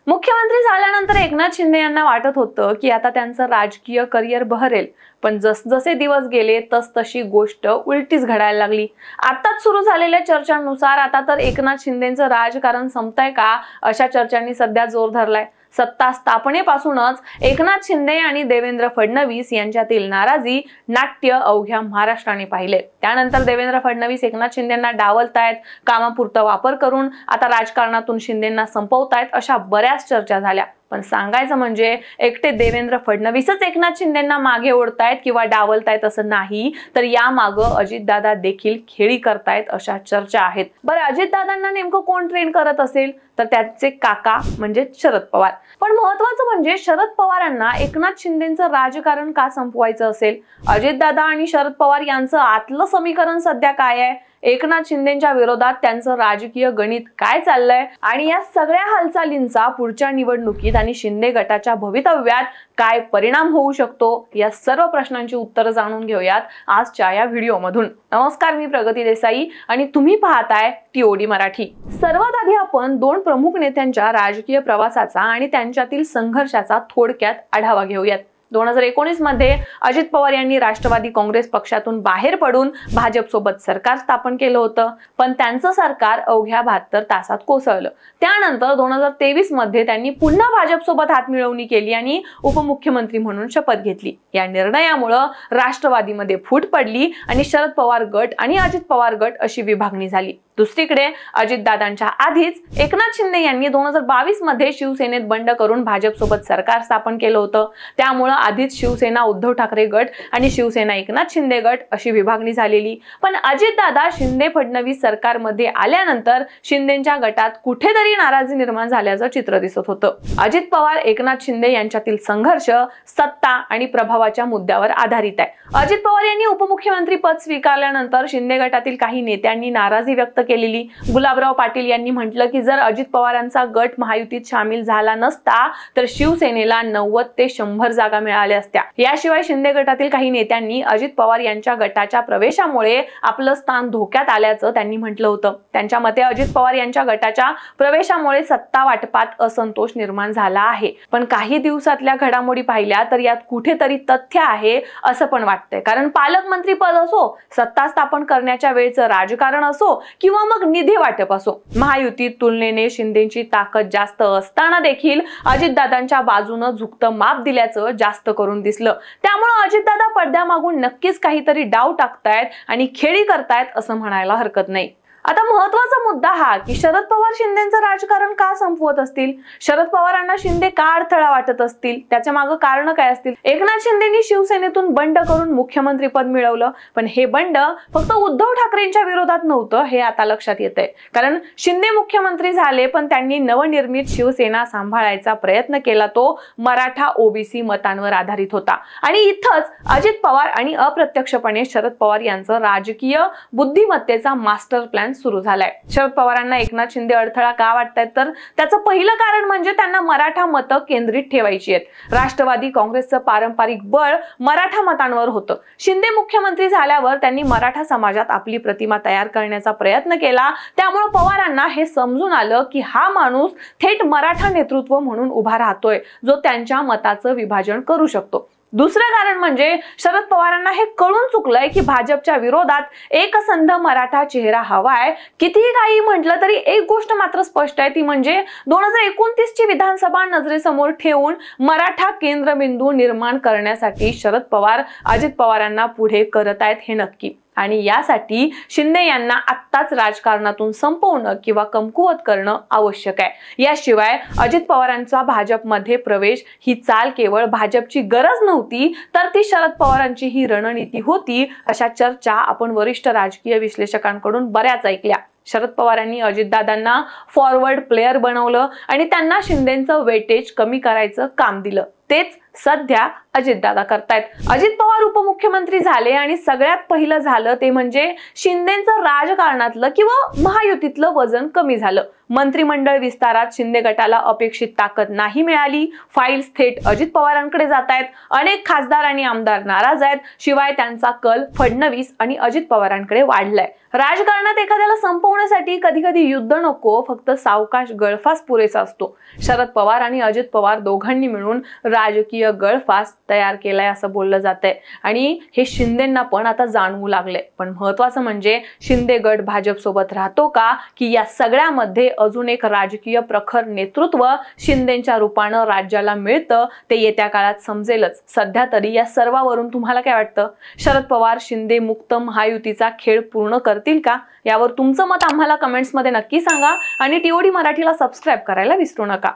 मुख्यमंत्री झाल्यानंतर एकनाथ शिंदे यांना वाटत होतं की आता त्यांचं राजकीय करिअर बहरेल, पण जसजसे दिवस गेले तशी गोष्ट उलटीच घडायला लागली। आताच सुरू झालेल्या चर्चांनुसार आता तर एकनाथ शिंदेंचं राजकारण संपतंय का अशा चर्चांनी सध्या जोर धरलाय। सत्ता स्थापनेपासूनच एकनाथ शिंदे आणि देवेंद्र फडणवीस यांच्यातील नाराजी नाट्य अवघ्या महाराष्ट्राने पाहिले। त्यानंतर देवेंद्र फडणवीस एकनाथ शिंदेंना डावलतायत, कामापुरता वापर करून आता राजकारणातून शिंदेंना संपवतायत अशा बऱ्याच चर्चा झाल्या। पण सांगायचं म्हणजे एकटे देवेंद्र फडणवीसच एकनाथ शिंदेंना मागे ओढतायत किंवा डावलतायत असं नाही, तर यामागं अजितदादा देखील खेळी करतायत अशा चर्चा आहेत। बरं, अजितदादांना नेमकं कोण ट्रेन करत असेल तर त्याचे काका म्हणजे शरद पवार। पण महत्त्वाचं म्हणजे शरद पवारांना एकनाथ शिंदेंचं राजकारण का संपवायचं असेल? अजितदादा आणि शरद पवार यांचं आतलं समीकरण सध्या काय आहे? एकनाथ शिंदेंच्या विरोधात त्यांचं राजकीय गणित काय चाललंय आणि या सगळ्या हालचालींचा पुढच्या निवडणुकीत आणि शिंदे गटाच्या भवितव्यात काय परिणाम होऊ शकतो, या सर्व प्रश्नांची उत्तरं जाणून घेऊयात आजच्या या व्हिडिओमधून। नमस्कार, मी प्रगती देसाई आणि तुम्ही पाहताय TOD मराठी। सर्वात आधी आपण दोन प्रमुख नेत्यांच्या राजकीय प्रवासाचा आणि त्यांच्यातील संघर्षाचा थोडक्यात आढावा घेऊयात। 2019 मध्ये अजित पवार यांनी राष्ट्रवादी काँग्रेस पक्षातून बाहेर पडून भाजप सोबत सरकार स्थापन केलं होतं, पण त्यांचं सरकार अवघ्या 72 तासात कोसळलं। त्यानंतर 2023 मध्ये त्यांनी पुन्हा भाजप सोबत हातमिळवणी केली आणि उपमुख्यमंत्री म्हणून शपथ घेतली। या निर्णयामुळे राष्ट्रवादीमध्ये फूट पडली आणि शरद पवार गट आणि अजित पवार गट अशी विभागणी झाली। दुसरीकडे अजितदादांच्या आधीच एकनाथ शिंदे यांनी 2022 मध्ये शिवसेनेत बंड करून भाजप सोबत सरकार स्थापन केलं होतं। त्यामुळे आधीच शिवसेना उद्धव ठाकरे गट आणि शिवसेना एकनाथ शिंदे गट अशी विभागणी झालेली। पण अजितदादा शिंदे फडणवीस सरकारमध्ये आल्यानंतर शिंदेंच्या गटात कुठेतरी नाराजी निर्माण झाल्याचं चित्र दिसत होतं। अजित पवार एकनाथ शिंदे यांच्यातील संघर्ष सत्ता आणि प्रभावाच्या मुद्द्यावर आधारित आहे। अजित पवार यांनी उपमुख्यमंत्री पद स्वीकारल्यानंतर शिंदे गटातील काही नेत्यांनी नाराजी व्यक्त केलेली। गुलाबराव पाटील यांनी म्हटलं की जर अजित पवारांचा गट महायुतीत सामील झाला नसता तर शिवसेनेला 90 ते 100 जागा मिळाल्या असत्या। याशिवाय शिंदे गटातील काही नेत्यांनी अजित पवार यांच्या गटाच्या प्रवेशामुळे आपलं स्थान धोक्यात आल्याचं त्यांनी म्हटलं होतं। त्यांच्या मते अजित पवार यांच्या गटाच्या प्रवेशामुळे सत्ता वाटपात असंतोष निर्माण झाला आहे। पण काही दिवसातल्या घडामोडी पाहिल्या तर यात कुठेतरी तथ्य आहे असं पण वाटतंय, कारण पालकमंत्री पद असो, सत्ता स्थापन करण्याच्या वेळचं राजकारण असो किंवा मग निधी वाटप असो, महायुतीत तुलनेने शिंदेची ताकद जास्त असताना देखील अजितदादांच्या बाजूने झुकतं माप दिल्याचं जास्त करून दिसलं। त्यामुळे अजितदादा पडद्यामागून नक्कीच काहीतरी डाव टाकतायत आणि खेळी करतायत असं म्हणायला हरकत नाही। आता महत्त्वाचा मुद्दा हा की शरद पवार शिंदेंचं राजकारण का संपवत असतील? शरद पवारांना शिंदे का अडथळा वाटत असतील? त्याच्या मागे कारण काय असतील? एकनाथ शिंदेंनी शिवसेनेतून बंड करून मुख्यमंत्री पद मिळवलं, पण हे बंड फक्त उद्धव ठाकरेंच्या विरोधात नव्हतं हे आता लक्षात येतंय। कारण शिंदे मुख्यमंत्री झाले पण त्यांनी नवनिर्मित शिवसेना सांभाळायचा प्रयत्न केला, तो मराठा OBC मतांवर आधारित होता। आणि इथंच अजित पवार आणि अप्रत्यक्षपणे शरद पवार यांचं राजकीय बुद्धिमत्तेचा मास्टर प्लॅन सुरू झालाय। शरद पवारांना एकनाथ शिंदे अडथळा का वाटतायत तर त्याचं पहिलं कारण म्हणजे त्यांना मराठा मतं केंद्रित ठेवायची आहेत। राष्ट्रवादी काँग्रेसचं पारंपरिक बळ मराठा मतांवर होतं। शिंदे मुख्यमंत्री झाल्यावर त्यांनी मराठा समाजात आपली प्रतिमा तयार करण्याचा प्रयत्न केला। त्यामुळे पवारांना हे समजून आलं की हा माणूस थेट मराठा नेतृत्व म्हणून उभा राहतोय, जो त्यांच्या मताचं विभाजन करू शकतो। दुसरं कारण म्हणजे शरद पवारांना हे कळून चुकलंय की भाजपच्या विरोधात एकसंध मराठा चेहरा हवाय। कितीही काही म्हटलं तरी एक गोष्ट मात्र स्पष्ट आहे, ती म्हणजे 2029 ची विधानसभा नजरेसमोर ठेवून मराठा केंद्रबिंदू निर्माण करण्यासाठी शरद पवार अजित पवारांना पुढे करत आहेत हे नक्की। आणि यासाठी शिंदे यांना आत्ताच राजकारणातून संपवणं किंवा कमकुवत करणं आवश्यक आहे। याशिवाय अजित पवारांचा भाजपमध्ये प्रवेश ही चाल केवळ भाजपची गरज नव्हती, तर ती शरद पवारांची ही रणनीती होती अशा चर्चा आपण वरिष्ठ राजकीय विश्लेषकांकडून बऱ्याच ऐकल्या। शरद पवारांनी अजितदादांना फॉरवर्ड प्लेयर बनवलं आणि त्यांना शिंदेंचं वेटेज कमी करायचं काम दिलं। तेच सध्या अजितदादा करतायत। अजित पवार उपमुख्यमंत्री झाले आणि सगळ्यात पहिलं झालं ते म्हणजे शिंदेंचं राजकारणातलं किंवा महायुतीतलं वजन कमी झालं। मंत्रिमंडळ विस्तारात शिंदे गटाला अपेक्षित ताकद नाही मिळाली, फाईल्स थेट अजित पवारांकडे जात आहेत, अनेक खासदार आणि आमदार नाराज आहेत, शिवाय त्यांचा कल फडणवीस आणि अजित पवारांकडे वाढलाय। राजकारणात एखाद्याला संपवण्यासाठी कधी कधी युद्ध नको, फक्त सावकाश गळफास पुरेसा असतो। शरद पवार आणि अजित पवार दोघांनी मिळून राजकीय गळफास तयार केलाय असं बोललं जातंय आणि हे शिंदेंना पण आता जाणवू लागले। पण महत्त्वाचं म्हणजे शिंदे गट भाजप सोबत राहतो का, की या सगळ्यामध्ये अजून एक राजकीय प्रखर नेतृत्व शिंदेंच्या रूपानं राज्याला मिळतं ते येत्या काळात समजेलच। सध्या तरी या सर्वावरून तुम्हाला काय वाटतं? शरद पवार शिंदे मुक्त महायुतीचा खेळ पूर्ण करतील का? यावर तुमचं मत आम्हाला कमेंट्स मध्ये नक्की सांगा आणि टीओडी मराठीला सबस्क्राइब करायला विसरू नका।